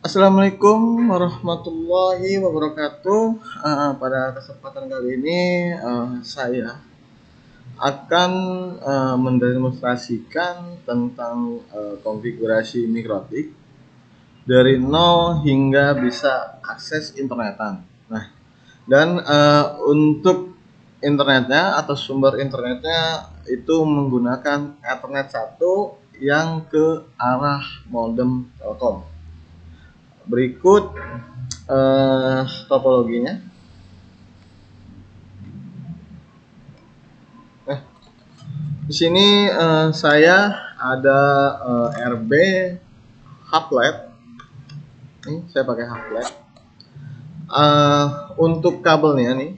Assalamualaikum warahmatullahi wabarakatuh. Pada kesempatan kali ini saya akan mendemonstrasikan tentang konfigurasi mikrotik dari nol hingga bisa akses internetan. Nah, dan untuk internetnya atau sumber internetnya itu menggunakan Ethernet 1 yang ke arah modem Telkom. Berikut topologinya. Di sini saya ada RB hub LED. Ini saya pakai hub LED. Untuk kabelnya nih,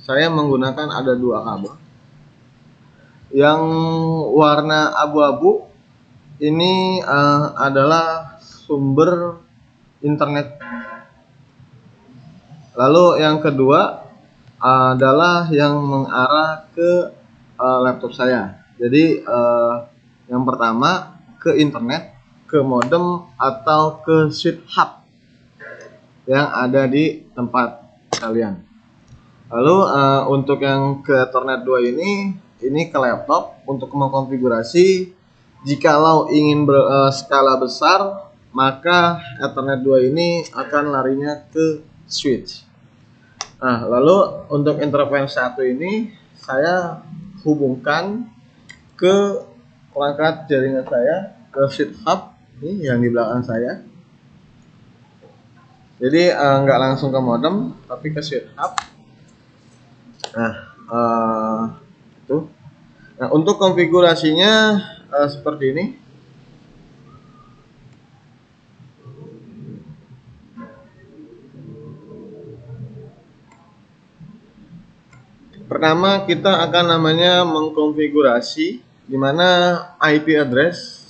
saya menggunakan ada dua kabel. Yang warna abu-abu ini adalah sumber internet. Lalu yang kedua adalah yang mengarah ke laptop saya. Jadi yang pertama ke internet, ke modem atau ke switch hub yang ada di tempat kalian. Lalu untuk yang ke Ethernet 2 ini ke laptop untuk mengkonfigurasi. Jikalau ingin skala besar, maka Ethernet 2 ini akan larinya ke switch. Nah, lalu untuk interface 1 ini saya hubungkan ke perangkat jaringan saya, ke switch hub ini yang di belakang saya. Jadi nggak langsung ke modem, tapi ke switch hub. Nah, itu. Nah, untuk konfigurasinya seperti ini. Pertama kita akan namanya mengkonfigurasi di mana IP address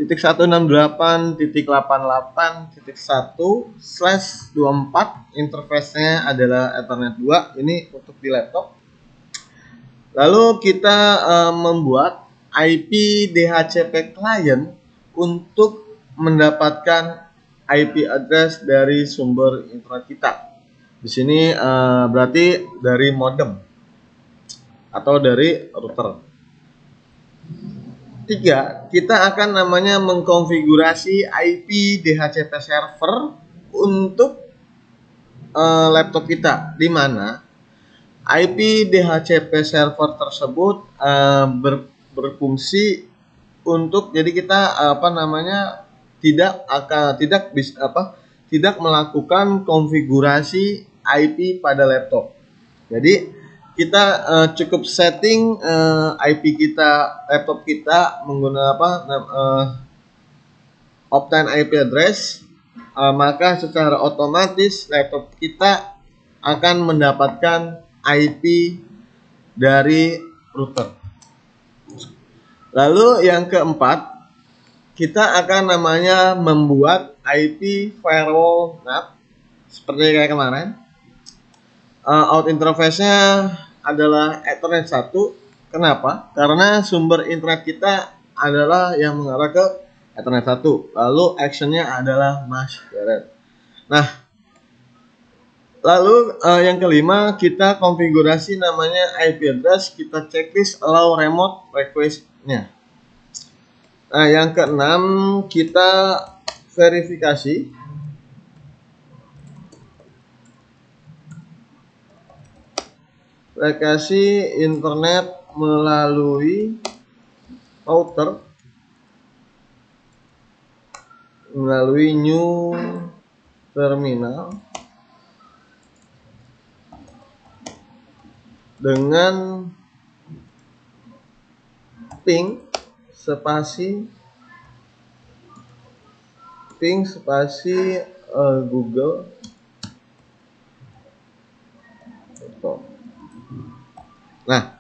192.168.88.1/24 interface-nya adalah Ethernet 2 ini untuk di laptop. Lalu kita membuat IP DHCP client untuk mendapatkan IP address dari sumber internet kita. Di sini berarti dari modem atau dari router. 3, kita akan namanya mengkonfigurasi IP DHCP server untuk laptop kita, di mana IP DHCP server tersebut berfungsi untuk jadi kita tidak melakukan konfigurasi IP pada laptop. Jadi kita cukup setting IP kita, laptop kita menggunakan obtain IP address, maka secara otomatis laptop kita akan mendapatkan IP dari router. Lalu yang keempat, kita akan namanya membuat IP firewall NAT seperti kayak kemarin. Out interface-nya adalah Ethernet 1. Kenapa? Karena sumber internet kita adalah yang mengarah ke Ethernet 1. Lalu action-nya adalah masquerade. Nah, lalu yang kelima, kita konfigurasi namanya IP address, kita checklist allow remote request-nya. Nah, yang keenam, kita verifikasi. Verifikasi internet melalui router, melalui new terminal dengan ping spasi Google. Nah,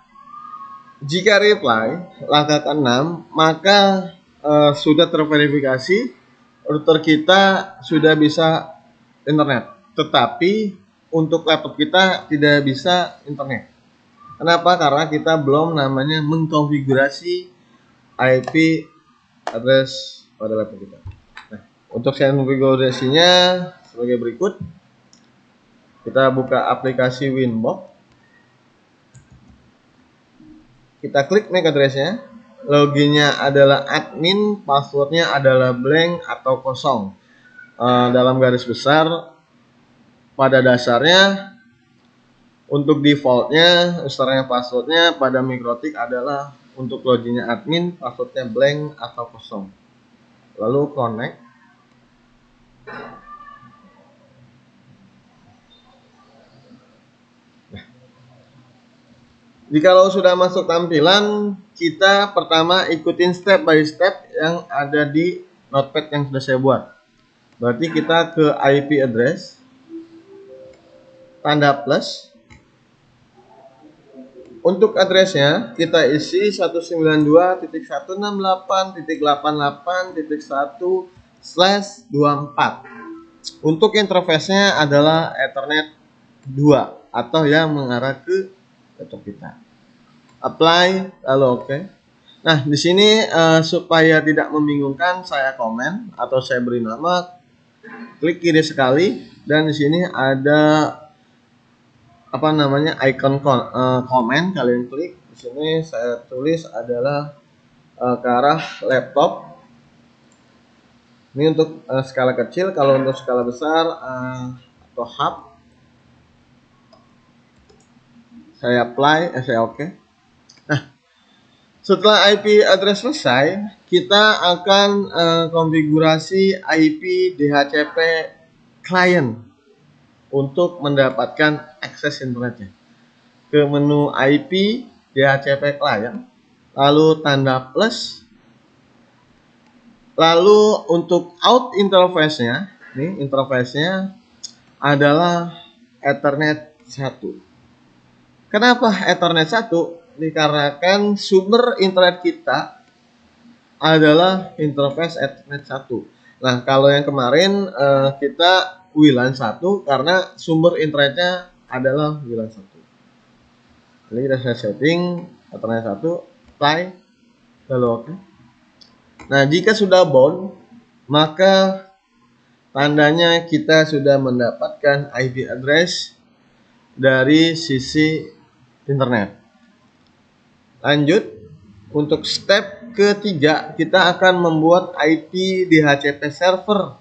jika reply langkah ke-6, maka sudah terverifikasi router kita sudah bisa internet. Tetapi untuk laptop kita tidak bisa internet. Kenapa? Karena kita belum namanya mengkonfigurasi IP address pada laptop kita. Nah, Untuk konfigurasinya sebagai berikut. Kita buka aplikasi Winbox. Kita klik MAC address-nya. Loginnya adalah admin, passwordnya adalah blank atau kosong. Dalam garis besar, pada dasarnya untuk defaultnya, username passwordnya pada Mikrotik adalah untuk loginnya admin, passwordnya blank atau kosong. Lalu connect. Jikalau sudah masuk tampilan, kita pertama ikutin step by step yang ada di notepad yang sudah saya buat. Berarti kita ke IP address, tanda plus. Untuk addressnya kita isi 192.168.88.1/24. Untuk interface-nya adalah Ethernet 2 atau yang mengarah ke laptop kita. Apply, lalu oke. Nah, di sini supaya tidak membingungkan, saya komen atau saya beri nama, klik kiri sekali, dan di sini ada apa namanya icon komen, kalian klik. Di sini saya tulis adalah ke arah laptop. Ini untuk skala kecil, kalau untuk skala besar atau hub, saya apply, saya oke. Nah, setelah IP address selesai, kita akan konfigurasi IP DHCP client untuk mendapatkan akses internetnya. Ke menu IP DHCP client, lalu tanda plus, lalu untuk out interface-nya, ini interface-nya adalah Ethernet 1. Kenapa Ethernet 1? Dikarenakan sumber internet kita adalah interface Ethernet 1. Nah, kalau yang kemarin kita WLAN 1 karena sumber internetnya adalah WLAN 1. Jadi kita setting Ethernet 1, apply, lalu oke. Nah, jika sudah bound, maka tandanya kita sudah mendapatkan IP address dari sisi internet. Lanjut, untuk step ketiga kita akan membuat IP DHCP server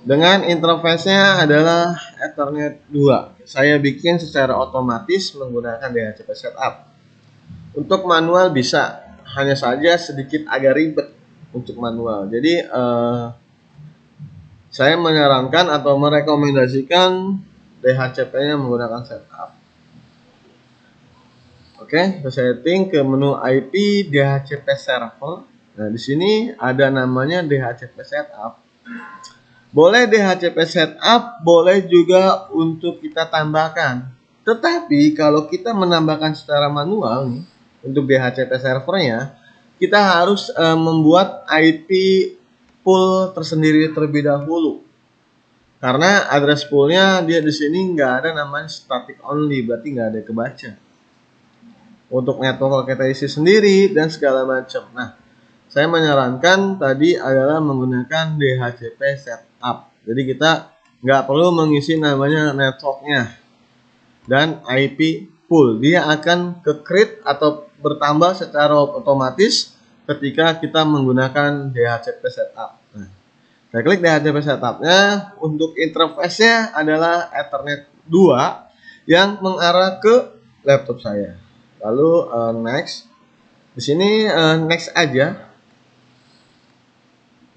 dengan interface-nya adalah Ethernet 2. Saya bikin secara otomatis menggunakan DHCP setup. Untuk manual bisa, hanya saja sedikit agak ribet untuk manual. Jadi saya menyarankan atau merekomendasikan DHCP-nya menggunakan setup. Oke, kita setting ke menu IP DHCP server. Nah, di sini ada namanya DHCP setup. Boleh DHCP setup, boleh juga untuk kita tambahkan. Tetapi kalau kita menambahkan secara manual nih, untuk DHCP servernya, kita harus membuat IP pool tersendiri terlebih dahulu. Karena address poolnya dia di sini nggak ada namanya static only, berarti nggak ada kebaca. Untuk network kita isi sendiri dan segala macam. Nah, saya menyarankan tadi adalah menggunakan DHCP setup. Jadi kita nggak perlu mengisi namanya networknya dan IP pool. Dia akan ke-create atau bertambah secara otomatis ketika kita menggunakan DHCP setup. Nah, saya klik DHCP setupnya. Untuk interface-nya adalah Ethernet 2 yang mengarah ke laptop saya. Lalu next. Di sini next aja.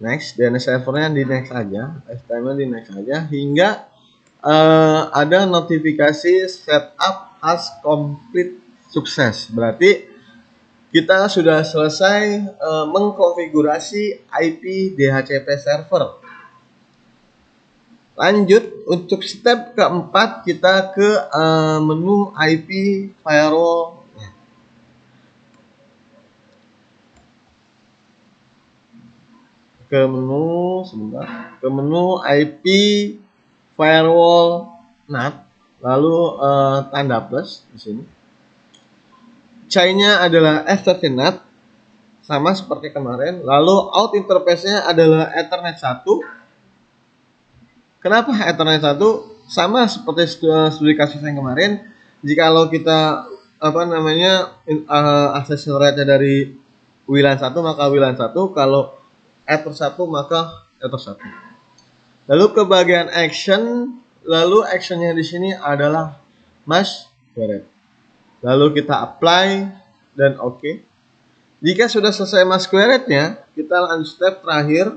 Next, DNS servernya di next aja, HTML di next aja hingga ada notifikasi setup as complete sukses. Berarti kita sudah selesai mengkonfigurasi IP DHCP server. Lanjut, untuk step keempat kita ke menu IP firewall. Ke menu IP firewall NAT, lalu tanda plus di sini. C-nya adalah Ethernet, sama seperti kemarin. Lalu out interface-nya adalah Ethernet 1. Kenapa Ethernet 1? Sama seperti studi kasus yang kemarin. Jikalau kita akses rate-nya dari WLAN 1 maka WLAN 1, kalau Ether 1 maka Ether 1. Lalu ke bagian action, lalu actionnya di sini adalah masquerade. Lalu kita apply dan oke. Jika sudah selesai masquerade-nya, kita lanjut step terakhir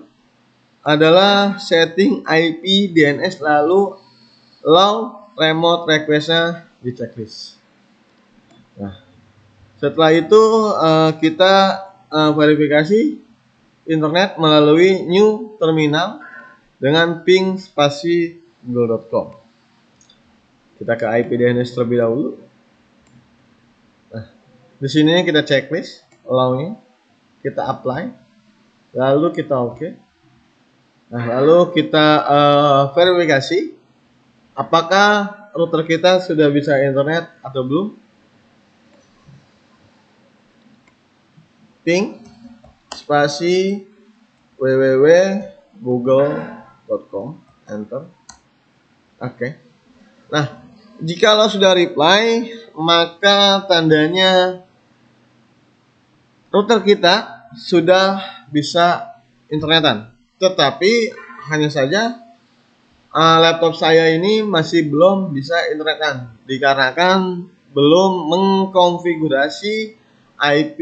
adalah setting IP DNS, lalu allow remote request-nya di checklist. Nah, setelah itu kita verifikasi internet melalui new terminal dengan ping spasi google.com. Kita ke IP DNS terlebih dahulu. Nah, di sini kita checklist, allow-nya, kita apply, lalu kita oke. Nah, lalu kita verifikasi apakah router kita sudah bisa internet atau belum. Ping spasi www.google.com, enter. Oke. Nah, jikalau sudah reply, maka tandanya router kita sudah bisa internetan. Tetapi hanya saja laptop saya ini masih belum bisa internetan dikarenakan belum mengkonfigurasi IP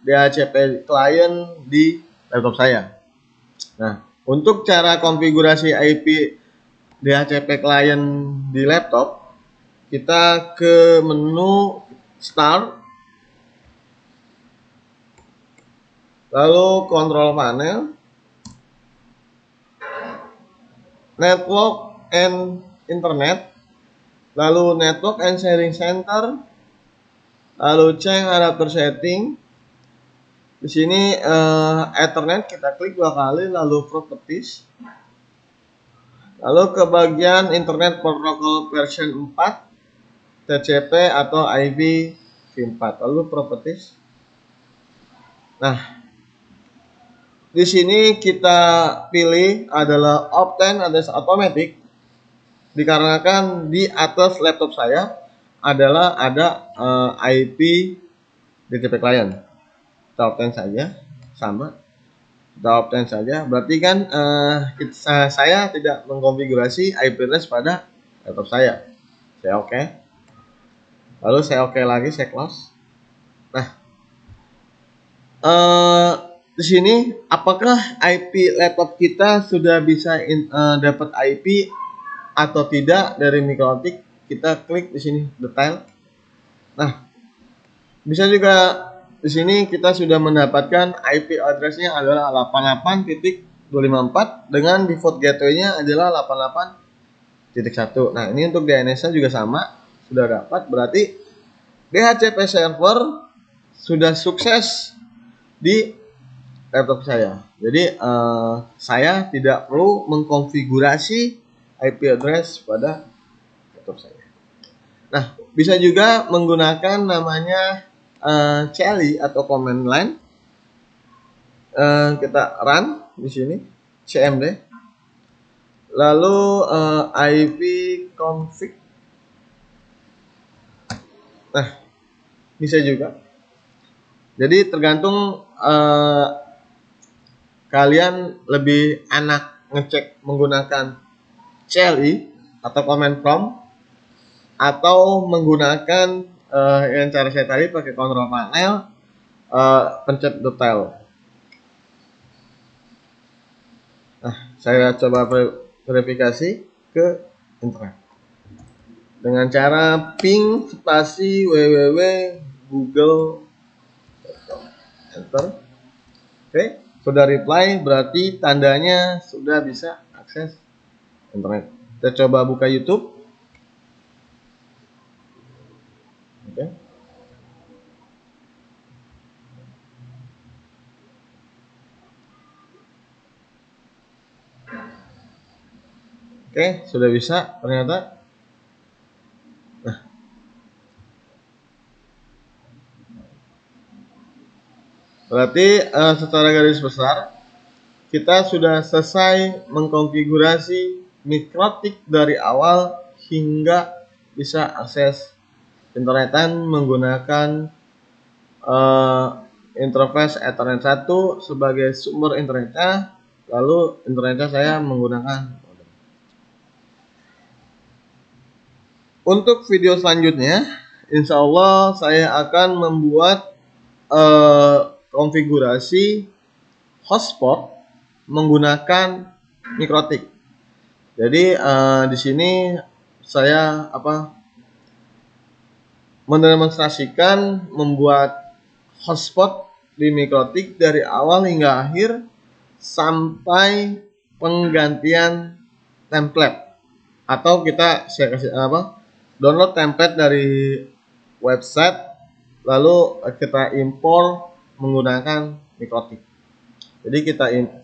DHCP client di laptop saya. Nah, untuk cara konfigurasi IP DHCP client di laptop, kita ke menu Start, lalu Control Panel, Network and Internet, lalu Network and Sharing Center, lalu change adapter setting. Di sini Ethernet kita klik 2 kali, lalu Properties, lalu ke bagian Internet Protocol version 4 TCP atau IPv4, lalu Properties. Nah, di sini kita pilih adalah Obtain Address Automatic dikarenakan di atas laptop saya adalah ada IP DHCP client. Kita obtain saja, sama. Kita obtain saja, berarti kan saya tidak mengkonfigurasi IP address pada laptop saya. Saya oke. Lalu saya oke lagi, saya close. Nah, di sini apakah IP laptop kita sudah bisa dapat IP atau tidak dari MikroOptik? Kita klik di sini detail. Nah, bisa juga di sini kita sudah mendapatkan IP address-nya adalah 88.254 dengan default gateway-nya adalah 88.1. Nah, ini untuk DNS-nya juga sama, sudah dapat. Berarti DHCP server sudah sukses di laptop saya. Jadi saya tidak perlu mengkonfigurasi IP address pada laptop saya. Nah, bisa juga menggunakan namanya CLI atau command line. Kita run di sini cmd, lalu ipconfig. Nah, bisa juga. Jadi tergantung kalian lebih enak ngecek menggunakan CLI atau command prompt atau menggunakan yang cara saya tadi pakai control panel, pencet detail. Nah, saya coba verifikasi ke internet dengan cara ping spasi www.google.com, enter. Oke, sudah reply, berarti tandanya sudah bisa akses internet. Kita coba buka YouTube. Oke. Oke, sudah bisa ternyata. Nah, Berarti secara garis besar kita sudah selesai mengkonfigurasi Mikrotik dari awal hingga bisa akses internetan menggunakan interface Ethernet 1 sebagai sumber internetnya, lalu internetnya saya menggunakan modem. Untuk video selanjutnya, insya Allah saya akan membuat konfigurasi hotspot menggunakan Mikrotik. Jadi di sini saya mendemonstrasikan membuat hotspot di Mikrotik dari awal hingga akhir sampai penggantian template, atau saya kasih download template dari website lalu kita impor menggunakan Mikrotik. Jadi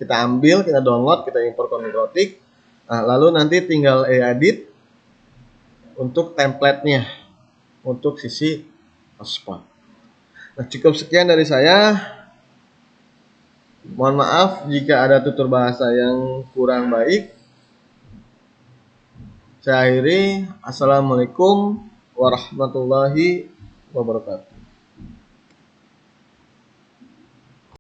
kita ambil, kita download, kita impor ke Mikrotik. Nah, lalu nanti tinggal edit untuk template-nya untuk sisi hotspot. Nah, cukup sekian dari saya. Mohon maaf jika ada tutur bahasa yang kurang baik. Saya akhiri. Assalamualaikum warahmatullahi wabarakatuh.